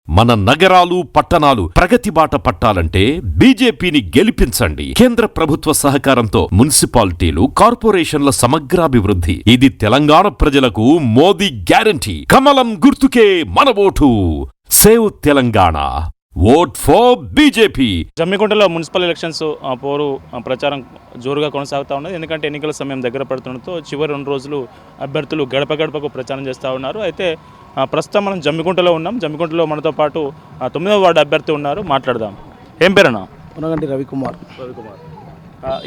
మన నగరాలు పట్టణాలు ప్రగతి బాట పట్టాలంటే బీజేపీని గెలిపించండి. కేంద్ర ప్రభుత్వ సహకారంతో మున్సిపాలిటీలు, కార్పొరేషన్ల సమగ్రాభివృద్ధి. ఇది తెలంగాణ ప్రజలకు మోదీ గ్యారంటీ. కమలం గుర్తుకే మన ఓటు. Save Telangana. Vote for BJP. జమ్మికుంటలో మున్సిపల్ ఎలక్షన్స్ పోరు ప్రచారం జోరుగా కొనసాగుతూ ఉన్నది. ఎందుకంటే ఎన్నికల సమయం దగ్గర పడుతుండటంతో చివరి 2 రోజులు అభ్యర్థులు గడప గడపకు ప్రచారం చేస్తూ ఉన్నారు. అయితే ప్రస్తుతం మనం జమ్మికుంటలో ఉన్నాం. జమ్మికుంటలో మనతో పాటు 9వ వార్డు అభ్యర్థి ఉన్నారు, మాట్లాడదాం. ఏం పేరన్నా? పునగంటి రవికుమార్.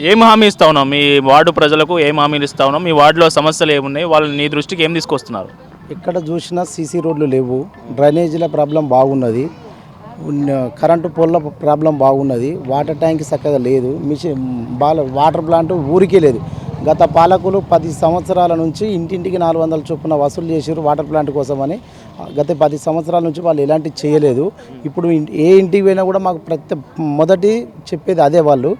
ఏం హామీ ఇస్తా ఉన్నాం మీ వార్డు ప్రజలకు? ఏం హామీలు ఇస్తా ఉన్నాం? మీ వార్డులో సమస్యలు ఏమున్నాయి? వాళ్ళని నీ దృష్టికి ఏం తీసుకొస్తున్నారు? ఎక్కడ చూసినా సీసీ రోడ్లు లేవు, డ్రైనేజీల ప్రాబ్లం బాగున్నది, కరెంటు పోల్ల ప్రాబ్లం బాగున్నది, వాటర్ ట్యాంక్ చక్కగా లేదు, వాటర్ ప్లాంట్ ఊరికే లేదు. గత పాలకులు 10 సంవత్సరాల నుంచి ఇంటింటికి 400 చొప్పున వసూలు చేసారు వాటర్ ప్లాంట్ కోసమని. గత 10 సంవత్సరాల నుంచి వాళ్ళు ఎలాంటివి చేయలేదు. ఇప్పుడు ఏ ఇంటికి పోయినా కూడా మాకు మొదటి చెప్పేది అదే వాళ్ళు.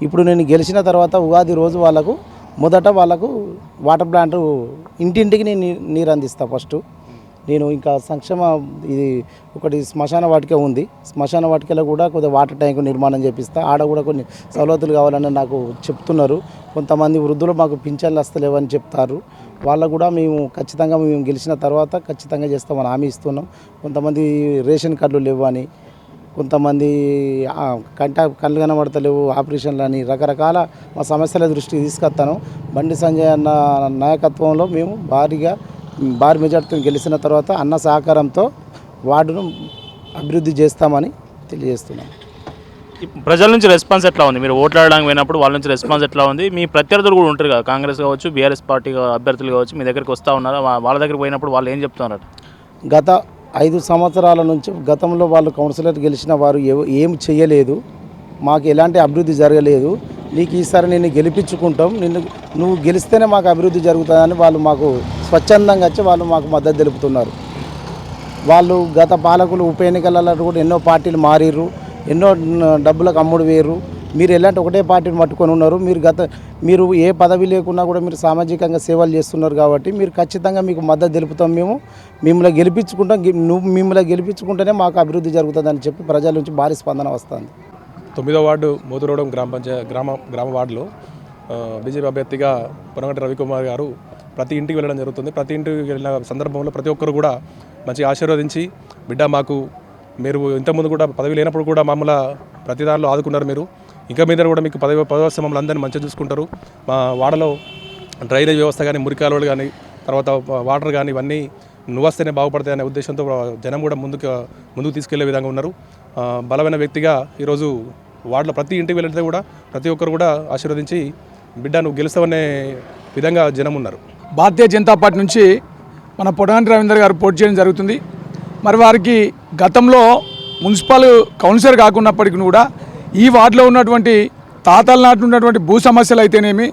ఇప్పుడు నేను గెలిచిన తర్వాత ఉగాది రోజు వాళ్ళకు వాటర్ ప్లాంట్ ఇంటింటికి నేను నీరు అందిస్తాను. ఫస్ట్ నేను ఇంకా సంక్షేమ ఇది ఒకటి శ్మశాన వాటిక ఉంది, శ్మశాన వాటికలో కూడా కొద్దిగా వాటర్ ట్యాంక్ నిర్మాణం చేపిస్తా. ఆడ కూడా కొన్ని సవలతులు కావాలని నాకు చెప్తున్నారు. కొంతమంది వృద్ధులు మాకు పింఛన్లు వస్తలేవని చెప్తారు. వాళ్ళకు కూడా మేము ఖచ్చితంగా గెలిచిన తర్వాత ఖచ్చితంగా చేస్తామని హామీ ఇస్తున్నాం. కొంతమంది రేషన్ కార్డులు లేవు అని, కొంతమంది కళ్ళు కనబడతలేవు, ఆపరేషన్లు అని, రకరకాల మా సమస్యల దృష్టికి తీసుకొస్తాను. బండి సంజయ్ అన్న నాయకత్వంలో మేము భారీ మెజార్టీతో గెలిచిన తర్వాత అన్న సహకారంతో వార్డును అభివృద్ధి చేస్తామని తెలియజేస్తున్నాం. ప్రజల నుంచి రెస్పాన్స్ ఎట్లా ఉంది? మీరు ఓట్లాడడానికి పోయినప్పుడు వాళ్ళ నుంచి రెస్పాన్స్ ఎట్లా ఉంది? మీ ప్రత్యర్థులు కూడా ఉంటారు కదా, కాంగ్రెస్ కావచ్చు, బీఆర్ఎస్ పార్టీ అభ్యర్థులు కావచ్చు, మీ దగ్గరికి వస్తూ ఉన్నారు. వాళ్ళ దగ్గరికి పోయినప్పుడు వాళ్ళు ఏం చెప్తున్నారు? గత 5 సంవత్సరాల నుంచి గతంలో వాళ్ళు కౌన్సిలర్ గెలిచిన వారు ఏం చేయలేదు, మాకు ఎలాంటి అభివృద్ధి జరగలేదు, నీకు ఈసారి నిన్ను గెలిపించుకుంటాం, నువ్వు గెలిస్తేనే మాకు అభివృద్ధి జరుగుతుందని వాళ్ళు మాకు స్వచ్ఛందంగా వచ్చి వాళ్ళు మాకు మద్దతు తెలుపుతున్నారు. వాళ్ళు గత పాలకులు ఉప ఎన్నికలలో కూడా ఎన్నో పార్టీలు మారిర్రు, ఎన్నో డబ్బులకు అమ్ముడు వేయరు. మీరు ఎలాంటి ఒకటే పార్టీని పట్టుకొని ఉన్నారు. మీరు ఏ పదవి లేకున్నా కూడా మీరు సామాజికంగా సేవలు చేస్తున్నారు కాబట్టి మీరు ఖచ్చితంగా మీకు మద్దతు తెలుపుతాం. మిమ్మల్ని గెలిపించుకుంటేనే మాకు అభివృద్ధి జరుగుతుందని చెప్పి ప్రజల నుంచి భారీ స్పందన వస్తుంది. 9వ వార్డు మోతురోడం గ్రామ వార్డులో బీజేపీ అభ్యర్థిగా పునగంటి రవికుమార్ గారు ప్రతి ఇంటికి వెళ్ళడం జరుగుతుంది. ప్రతి ఇంటికి వెళ్ళిన సందర్భంలో ప్రతి ఒక్కరు కూడా మంచి ఆశీర్వదించి, బిడ్డ మాకు మీరు ఇంతకుముందు కూడా పదవి లేనప్పుడు కూడా మమ్మల్ని ప్రతి దానిలో ఆదుకున్నారు, మీరు ఇంకా మీద కూడా మీకు పదవి వస్తే మమ్మల్ని అందరినీ మంచిగా చూసుకుంటారు. మా వాడలో డ్రైనేజ్ వ్యవస్థ కానీ, మురికాలువలు కానీ, తర్వాత వాటర్ కానీ ఇవన్నీ నువ్వు వస్తేనే బాగుపడతాయి అనే ఉద్దేశంతో జనం కూడా ముందుకు తీసుకెళ్లే విధంగా ఉన్నారు. బలమైన వ్యక్తిగా ఈరోజు వార్డులో ప్రతి ఇంటికి వెళ్తే కూడా ప్రతి ఒక్కరు కూడా ఆశీర్వదించి, బిడ్డ నువ్వు గెలుస్తావనే విధంగా జనం ఉన్నారు. భారతీయ జనతా పార్టీ నుంచి మన పొడగంటి రవీందర్ గారు పోటీ చేయడం జరుగుతుంది. మరి వారికి గతంలో మున్సిపల్ కౌన్సిలర్ కాకున్నప్పటికీ కూడా ఈ వార్డులో ఉన్నటువంటి తాతల నాటి ఉన్నటువంటి భూ సమస్యలు అయితేనేమి,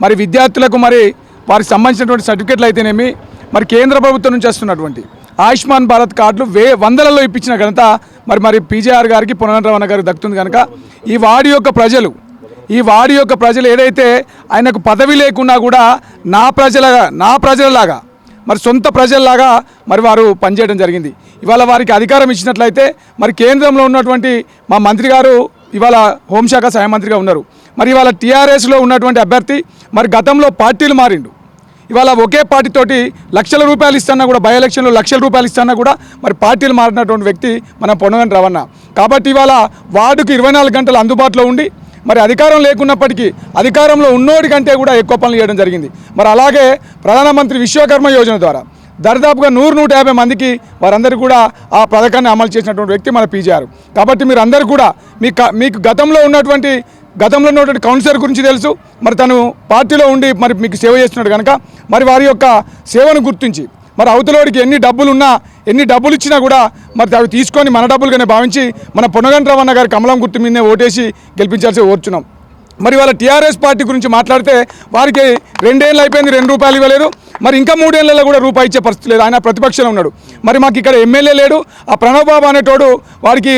మరి విద్యార్థులకు మరి వారికి సంబంధించినటువంటి సర్టిఫికెట్లు అయితేనేమి, మరి కేంద్ర ప్రభుత్వం నుంచి వస్తున్నటువంటి ఆయుష్మాన్ భారత్ కార్డులు వందలలో ఇప్పించిన ఘనత మరి పీజేఆర్ గారికి, పొనగంటి రమణ గారికి దక్కుతుంది. కనుక ఈ వార్డు యొక్క ప్రజలు ఏదైతే ఆయనకు పదవి లేకున్నా కూడా నా ప్రజలలాగా మరి సొంత ప్రజల్లాగా మరి వారు పనిచేయడం జరిగింది. ఇవాళ వారికి అధికారం ఇచ్చినట్లయితే మరి కేంద్రంలో ఉన్నటువంటి మా మంత్రి గారు ఇవాళ హోంశాఖ సహాయ మంత్రిగా ఉన్నారు. మరి ఇవాళ టీఆర్ఎస్లో ఉన్నటువంటి అభ్యర్థి మరి గతంలో పార్టీలు మారిండు. ఇవాళ ఒకే పార్టీతోటి లక్షల రూపాయలు ఇస్తున్నా కూడా, బై ఎలక్షన్లో లక్షల రూపాయలు ఇస్తున్నా కూడా మరి పార్టీలు మారినటువంటి వ్యక్తి మన పొనగంటి రమణ. కాబట్టి ఇవాళ వార్డుకి 24 గంటలు అందుబాటులో ఉండి మరి అధికారం లేకున్నప్పటికీ అధికారంలో ఉన్నోడి కంటే కూడా ఎక్కువ పనులు చేయడం జరిగింది. మరి అలాగే ప్రధానమంత్రి విశ్వకర్మ యోజన ద్వారా దాదాపుగా 100-150 మందికి వారందరూ కూడా ఆ పథకాన్ని అమలు చేసినటువంటి వ్యక్తి మన పీజీఆర్. కాబట్టి మీరు అందరూ కూడా మీకు గతంలో ఉన్నటువంటి కౌన్సిలర్ గురించి తెలుసు. మరి తను పార్టీలో ఉండి మరి మీకు సేవ చేస్తున్నాడు కనుక మరి వారి యొక్క సేవను గుర్తించి మరి అవతలోడికి ఎన్ని డబ్బులు ఇచ్చినా కూడా మరి అవి తీసుకొని మన డబ్బులుగానే భావించి మన పొనగంటి రమణ గారి కమలం గుర్తు మీదనే ఓటేసి గెలిపించాల్సి కోరుచున్నాం. మరి వాళ్ళ టీఆర్ఎస్ పార్టీ గురించి మాట్లాడితే వారికి 2 ఏళ్ళు అయిపోయింది, 2 రూపాయలు ఇవ్వలేదు. మరి ఇంకా 3 ఏళ్లలో కూడా రూపాయి ఇచ్చే పరిస్థితి లేదు. ఆయన ప్రతిపక్షంలో ఉన్నాడు. మరి మాకు ఇక్కడ ఎమ్మెల్యే లేడు. ఆ ప్రణవ్ బాబు అనేటోడు వారికి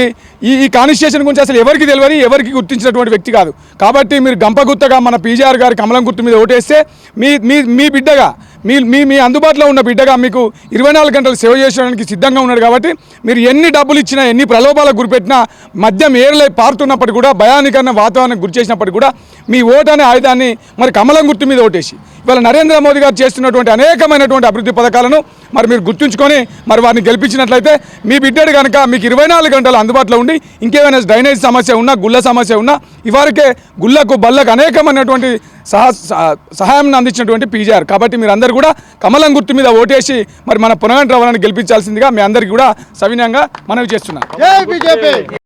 ఈ కాన్స్టిట్యూషన్ గురించి అసలు ఎవరికి తెలియని, ఎవరికి గుర్తించినటువంటి వ్యక్తి కాదు. కాబట్టి మీరు గంపగుత్తగా మన పీజీఆర్ గారి కమలం గుర్తు మీద ఓటేస్తే మీ బిడ్డగా మీ మీ మీ అందుబాటులో ఉన్న బిడ్డగా మీకు 24 గంటలు సేవ చేయడానికి సిద్ధంగా ఉన్నాడు కాబట్టి మీరు ఎన్ని డబ్బులు ఇచ్చినా ఎన్ని ప్రలోభాలకు గురిపెట్టినా మద్యం ఏర్లై పారుతున్నప్పటికీ కూడా భయానికన్న వాతావరణం గురి చేసినప్పటికీ కూడా మీ ఓటు అనే ఆయుధాన్ని మరి కమలం గుర్తు మీద ఓటేసి ఇవాళ నరేంద్ర మోదీ గారు చేస్తున్నటువంటి అనేకమైనటువంటి అభివృద్ధి పథకాలను మరి మీరు గుర్తుంచుకొని మరి వారిని గెలిపించినట్లయితే మీ బిడ్డడు కనుక మీకు 24 గంటలు అందుబాటులో ఉండి ఇంకేమైనా డ్రైనేజ్ సమస్య ఉన్నా గుళ్ళ సమస్య ఉన్నా ఇవరకే గుళ్ళకు బళ్ళకు అనేకమైనటువంటి సహాయం అందించినటువంటి పీజీఆర్ కాబట్టి మీరు అందరూ కూడా కమలం గుర్తు మీద ఓటేసి మరి మన పునగంటి రవాణాన్ని గెలిపించాల్సిందిగా మీ అందరికీ కూడా సవినయంగా మనవి చేస్తున్నాను.